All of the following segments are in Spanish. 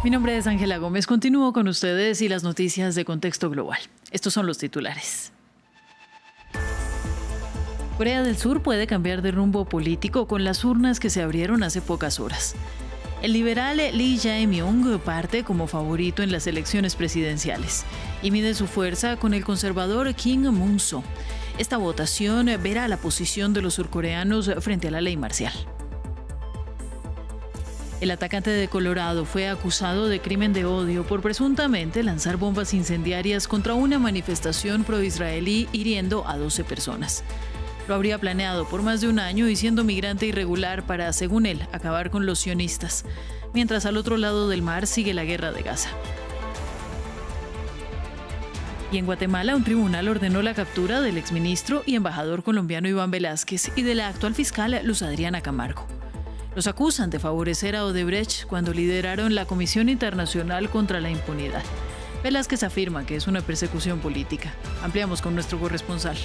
Mi nombre es Ángela Gómez. Continúo con ustedes y las noticias de contexto global. Estos son los titulares. Corea del Sur puede cambiar de rumbo político con las urnas que se abrieron hace pocas horas. El liberal Lee Jae-myung parte como favorito en las elecciones presidenciales y mide su fuerza con el conservador Kim Moon-so. Esta votación verá la posición de los surcoreanos frente a la ley marcial. El atacante de Colorado fue acusado de crimen de odio por presuntamente lanzar bombas incendiarias contra una manifestación pro-israelí, hiriendo a 12 personas. Lo habría planeado por más de un año y siendo migrante irregular para, según él, acabar con los sionistas, mientras al otro lado del mar sigue la guerra de Gaza. Y en Guatemala, un tribunal ordenó la captura del exministro y embajador colombiano Iván Velázquez y de la actual fiscal Luz Adriana Camargo. Los acusan de favorecer a Odebrecht cuando lideraron la Comisión Internacional contra la Impunidad. Velázquez afirma que es una persecución política. Ampliamos con nuestro corresponsal.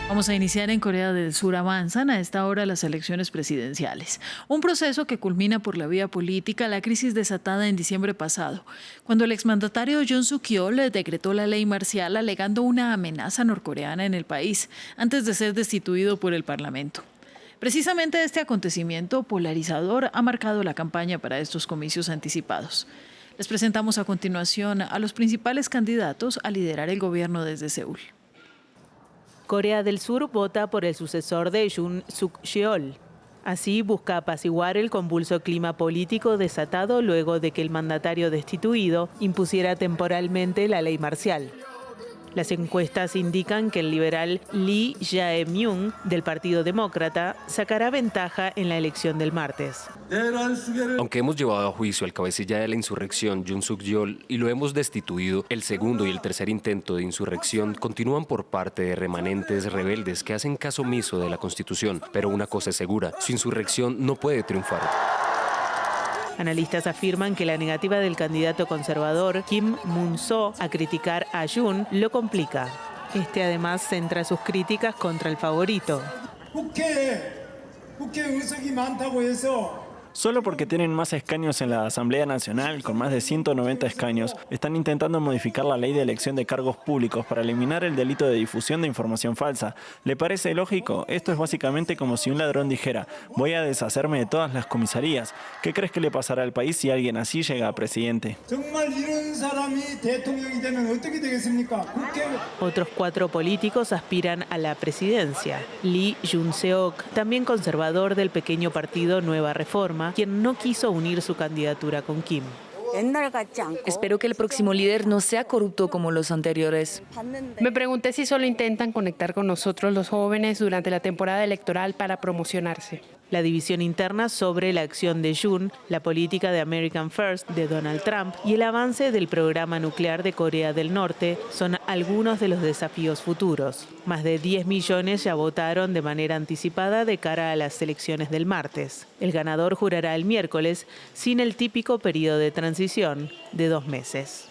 Vamos a iniciar en Corea del Sur. Avanzan a esta hora las elecciones presidenciales. Un proceso que culmina por la vía política la crisis desatada en diciembre pasado, cuando el exmandatario Yoon Suk-yeol decretó la ley marcial alegando una amenaza norcoreana en el país, antes de ser destituido por el Parlamento. Precisamente este acontecimiento polarizador ha marcado la campaña para estos comicios anticipados. Les presentamos a continuación a los principales candidatos a liderar el gobierno desde Seúl. Corea del Sur vota por el sucesor de Yoon Suk-yeol. Así busca apaciguar el convulso clima político desatado luego de que el mandatario destituido impusiera temporalmente la ley marcial. Las encuestas indican que el liberal Lee Jae-myung del Partido Demócrata sacará ventaja en la elección del martes. Aunque hemos llevado a juicio al cabecilla de la insurrección, Yoon Suk-yeol, y lo hemos destituido, el segundo y el tercer intento de insurrección continúan por parte de remanentes rebeldes que hacen caso omiso de la Constitución. Pero una cosa es segura, su insurrección no puede triunfar. Analistas afirman que la negativa del candidato conservador Kim Moon-so a criticar a Yoon lo complica. Este además centra sus críticas contra el favorito. Solo porque tienen más escaños en la Asamblea Nacional, con más de 190 escaños, están intentando modificar la ley de elección de cargos públicos para eliminar el delito de difusión de información falsa. ¿Le parece lógico? Esto es básicamente como si un ladrón dijera: voy a deshacerme de todas las comisarías. ¿Qué crees que le pasará al país si alguien así llega a presidente? Otros 4 políticos aspiran a la presidencia. Lee Jun-seok, también conservador del pequeño partido Nueva Reforma, quien no quiso unir su candidatura con Kim. Espero que el próximo líder no sea corrupto como los anteriores. Me pregunté si solo intentan conectar con nosotros los jóvenes durante la temporada electoral para promocionarse. La división interna sobre la acción de Yoon, la política de American First de Donald Trump y el avance del programa nuclear de Corea del Norte son algunos de los desafíos futuros. Más de 10 millones ya votaron de manera anticipada de cara a las elecciones del martes. El ganador jurará el miércoles sin el típico periodo de transición de 2 meses.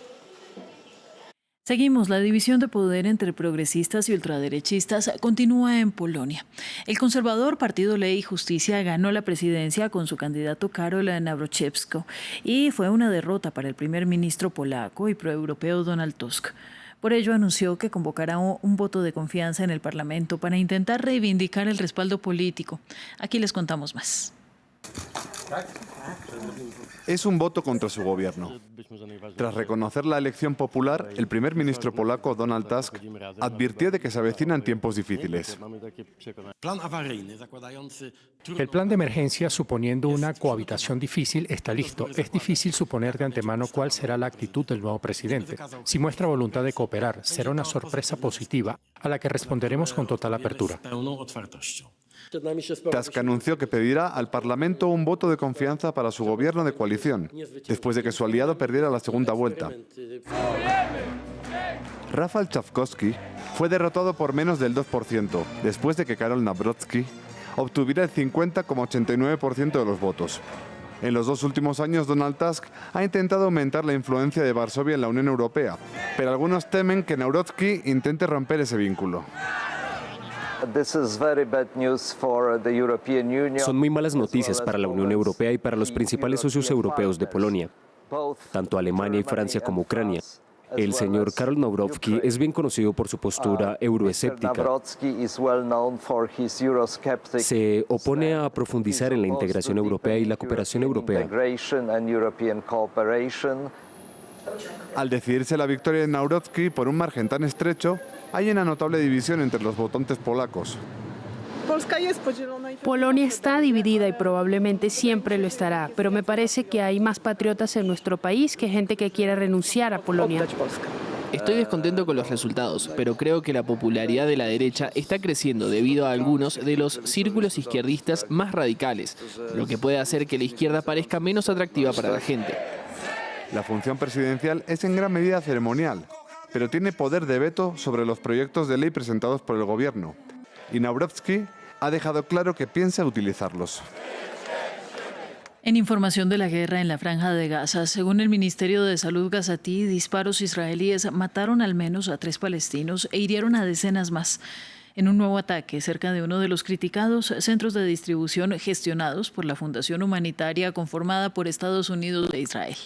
Seguimos. La división de poder entre progresistas y ultraderechistas continúa en Polonia. El conservador Partido Ley y Justicia ganó la presidencia con su candidato Karol Nawrocki y fue una derrota para el primer ministro polaco y proeuropeo Donald Tusk. Por ello anunció que convocará un voto de confianza en el Parlamento para intentar reivindicar el respaldo político. Aquí les contamos más. Es un voto contra su gobierno. Tras reconocer la elección popular, el primer ministro polaco Donald Tusk advirtió de que se avecinan tiempos difíciles. El plan de emergencia, suponiendo una cohabitación difícil, está listo. Es difícil suponer de antemano cuál será la actitud del nuevo presidente. Si muestra voluntad de cooperar, será una sorpresa positiva a la que responderemos con total apertura. Tusk anunció que pedirá al Parlamento un voto de confianza para su gobierno de coalición, después de que su aliado perdiera la segunda vuelta. Rafał Trzaskowski fue derrotado por menos del 2%, después de que Karol Nawrocki obtuviera el 50,89% de los votos. En los 2 últimos años, Donald Tusk ha intentado aumentar la influencia de Varsovia en la Unión Europea, pero algunos temen que Nawrocki intente romper ese vínculo. Son muy malas noticias para la Unión Europea y para los principales socios europeos de Polonia, tanto Alemania y Francia como Ucrania. El señor Karol Nawrocki es bien conocido por su postura euroescéptica. Se opone a profundizar en la integración europea y la cooperación europea. Al decidirse la victoria de Nawrocki por un margen tan estrecho, hay una notable división entre los votantes polacos. Polonia está dividida y probablemente siempre lo estará, pero me parece que hay más patriotas en nuestro país que gente que quiere renunciar a Polonia. Estoy descontento con los resultados, pero creo que la popularidad de la derecha está creciendo debido a algunos de los círculos izquierdistas más radicales, lo que puede hacer que la izquierda parezca menos atractiva para la gente. La función presidencial es en gran medida ceremonial, pero tiene poder de veto sobre los proyectos de ley presentados por el gobierno. Y Nawrocki ha dejado claro que piensa utilizarlos. En información de la guerra en la Franja de Gaza, según el Ministerio de Salud gazatí, disparos israelíes mataron al menos a 3 palestinos e hirieron a decenas más en un nuevo ataque cerca de uno de los criticados centros de distribución gestionados por la Fundación Humanitaria conformada por Estados Unidos e Israel.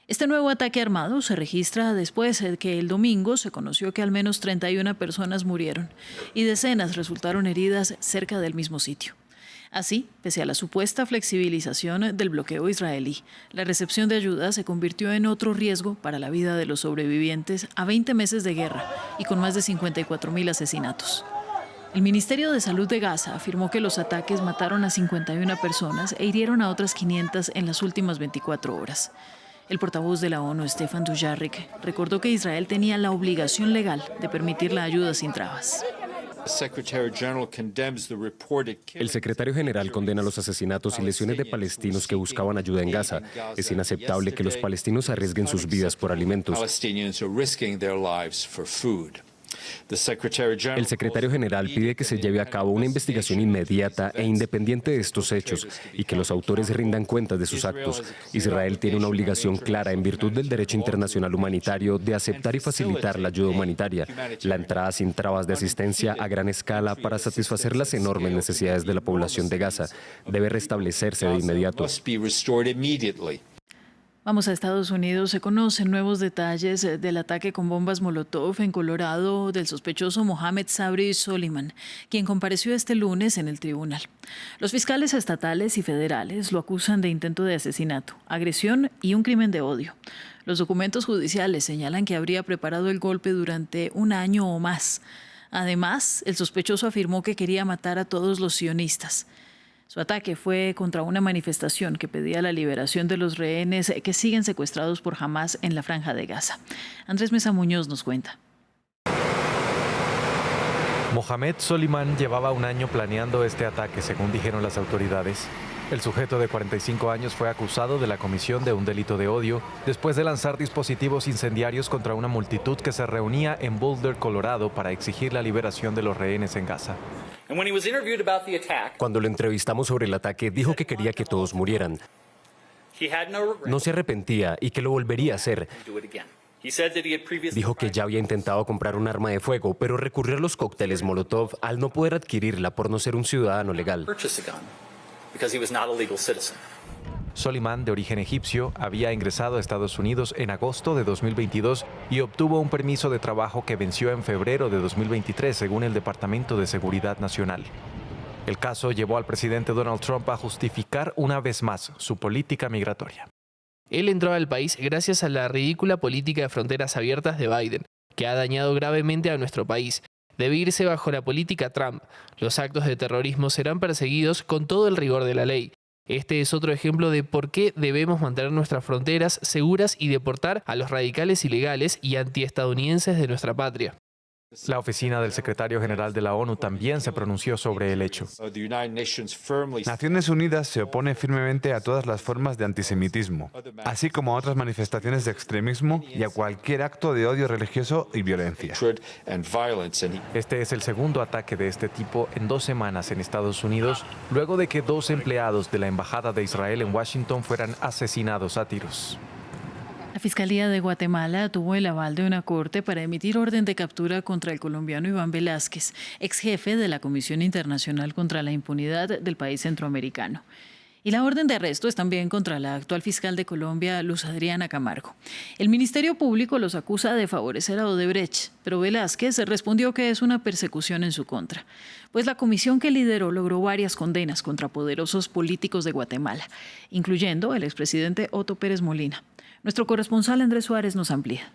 Este nuevo ataque armado se registra después de que el domingo se conoció que al menos 31 personas murieron y decenas resultaron heridas cerca del mismo sitio. Así, pese a la supuesta flexibilización del bloqueo israelí, la recepción de ayuda se convirtió en otro riesgo para la vida de los sobrevivientes a 20 meses de guerra y con más de 54.000 asesinatos. El Ministerio de Salud de Gaza afirmó que los ataques mataron a 51 personas e hirieron a otras 500 en las últimas 24 horas. El portavoz de la ONU, Stefan Dujarric, recordó que Israel tenía la obligación legal de permitir la ayuda sin trabas. El secretario general condena los asesinatos y lesiones de palestinos que buscaban ayuda en Gaza. Es inaceptable que los palestinos arriesguen sus vidas por alimentos. El secretario general pide que se lleve a cabo una investigación inmediata e independiente de estos hechos y que los autores rindan cuentas de sus actos. Israel tiene una obligación clara en virtud del derecho internacional humanitario de aceptar y facilitar la ayuda humanitaria, la entrada sin trabas de asistencia a gran escala para satisfacer las enormes necesidades de la población de Gaza. Debe restablecerse de inmediato. Vamos a Estados Unidos. Se conocen nuevos detalles del ataque con bombas Molotov en Colorado del sospechoso Mohammed Sabri Soliman, quien compareció este lunes en el tribunal. Los fiscales estatales y federales lo acusan de intento de asesinato, agresión y un crimen de odio. Los documentos judiciales señalan que habría preparado el golpe durante un año o más. Además, el sospechoso afirmó que quería matar a todos los sionistas. Su ataque fue contra una manifestación que pedía la liberación de los rehenes que siguen secuestrados por Hamás en la Franja de Gaza. Andrés Mesa Muñoz nos cuenta. Mohammed Soliman llevaba un año planeando este ataque, según dijeron las autoridades. El sujeto de 45 años fue acusado de la comisión de un delito de odio después de lanzar dispositivos incendiarios contra una multitud que se reunía en Boulder, Colorado, para exigir la liberación de los rehenes en Gaza. Cuando lo entrevistamos sobre el ataque, dijo que quería que todos murieran. No se arrepentía y que lo volvería a hacer. Dijo que ya había intentado comprar un arma de fuego, pero recurrió a los cócteles Molotov al no poder adquirirla por no ser un ciudadano legal. Soliman, de origen egipcio, había ingresado a Estados Unidos en agosto de 2022 y obtuvo un permiso de trabajo que venció en febrero de 2023, según el Departamento de Seguridad Nacional. El caso llevó al presidente Donald Trump a justificar una vez más su política migratoria. Él entró al país gracias a la ridícula política de fronteras abiertas de Biden, que ha dañado gravemente a nuestro país. Debe irse bajo la política Trump. Los actos de terrorismo serán perseguidos con todo el rigor de la ley. Este es otro ejemplo de por qué debemos mantener nuestras fronteras seguras y deportar a los radicales ilegales y antiestadounidenses de nuestra patria. La oficina del secretario general de la ONU también se pronunció sobre el hecho. Naciones Unidas se opone firmemente a todas las formas de antisemitismo, así como a otras manifestaciones de extremismo y a cualquier acto de odio religioso y violencia. Este es el segundo ataque de este tipo en 2 semanas en Estados Unidos, luego de que 2 empleados de la Embajada de Israel en Washington fueran asesinados a tiros. La Fiscalía de Guatemala tuvo el aval de una corte para emitir orden de captura contra el colombiano Iván Velázquez, ex jefe de la Comisión Internacional contra la Impunidad del país centroamericano. Y la orden de arresto es también contra la actual fiscal de Colombia, Luz Adriana Camargo. El Ministerio Público los acusa de favorecer a Odebrecht, pero Velázquez respondió que es una persecución en su contra, pues la comisión que lideró logró varias condenas contra poderosos políticos de Guatemala, incluyendo el expresidente Otto Pérez Molina. Nuestro corresponsal Andrés Suárez nos amplía.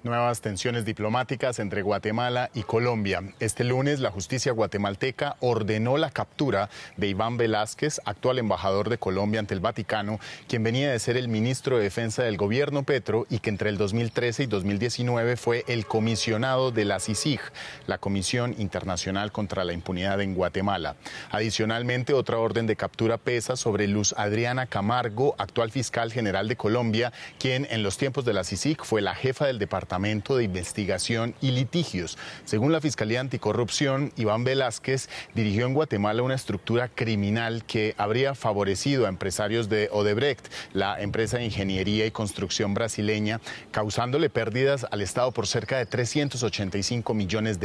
Nuevas tensiones diplomáticas entre Guatemala y Colombia. Este lunes, la justicia guatemalteca ordenó la captura de Iván Velázquez, actual embajador de Colombia ante el Vaticano, quien venía de ser el ministro de Defensa del gobierno Petro y que entre el 2013 y 2019 fue el comisionado de la CICIG, la Comisión Internacional contra la Impunidad en Guatemala. Adicionalmente, otra orden de captura pesa sobre Luz Adriana Camargo, actual fiscal general de Colombia, quien en los tiempos de la CICIG fue la jefa del Departamento de Investigación y Litigios. Según la Fiscalía Anticorrupción, Iván Velázquez dirigió en Guatemala una estructura criminal que habría favorecido a empresarios de Odebrecht, la empresa de ingeniería y construcción brasileña, causándole pérdidas al Estado por cerca de $385 millones.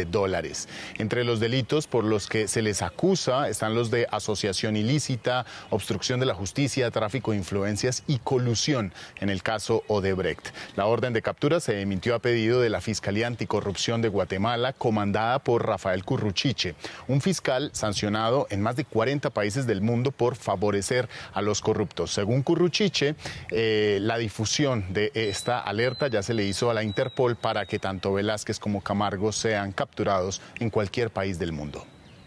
Entre los delitos por los que se les acusa están los de asociación ilícita, obstrucción de la justicia, tráfico de influencias y colusión en el caso Odebrecht. La orden de captura se emitió a pedido de la Fiscalía Anticorrupción de Guatemala, comandada por Rafael Curruchiche, un fiscal sancionado en más de 40 países del mundo por favorecer a los corruptos. Según Curruchiche, la difusión de esta alerta ya se le hizo a la Interpol para que tanto Velázquez como Camargo sean capturados en cualquier país del mundo.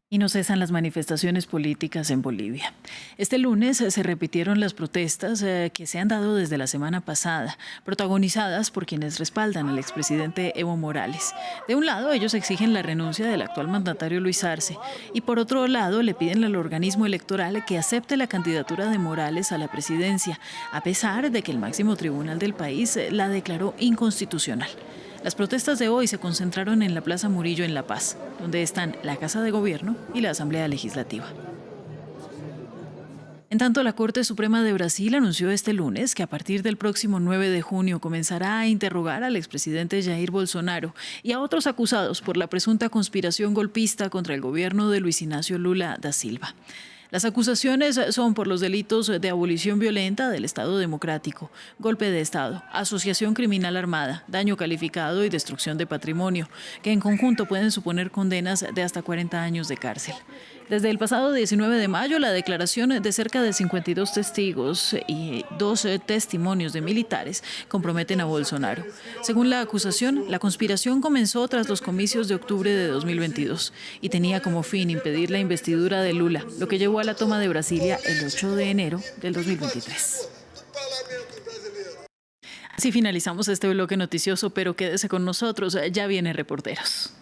Y no cesan las manifestaciones políticas en Bolivia. Este lunes se repitieron las protestas que se han dado desde la semana pasada, protagonizadas por quienes respaldan al expresidente Evo Morales. De un lado, ellos exigen la renuncia del actual mandatario Luis Arce y por otro lado le piden al organismo electoral que acepte la candidatura de Morales a la presidencia, a pesar de que el máximo tribunal del país la declaró inconstitucional. Las protestas de hoy se concentraron en la Plaza Murillo en La Paz, donde están la Casa de Gobierno y la Asamblea Legislativa. En tanto, la Corte Suprema de Brasil anunció este lunes que a partir del próximo 9 de junio comenzará a interrogar al expresidente Jair Bolsonaro y a otros acusados por la presunta conspiración golpista contra el gobierno de Luis Inácio Lula da Silva. Las acusaciones son por los delitos de abolición violenta del Estado Democrático, golpe de Estado, asociación criminal armada, daño calificado y destrucción de patrimonio, que en conjunto pueden suponer condenas de hasta 40 años de cárcel. Desde el pasado 19 de mayo, la declaración de cerca de 52 testigos y 2 testimonios de militares comprometen a Bolsonaro. Según la acusación, la conspiración comenzó tras los comicios de octubre de 2022 y tenía como fin impedir la investidura de Lula, lo que llevó a la toma de Brasilia el 8 de enero del 2023. Así finalizamos este bloque noticioso, pero quédese con nosotros, ya vienen Reporteros.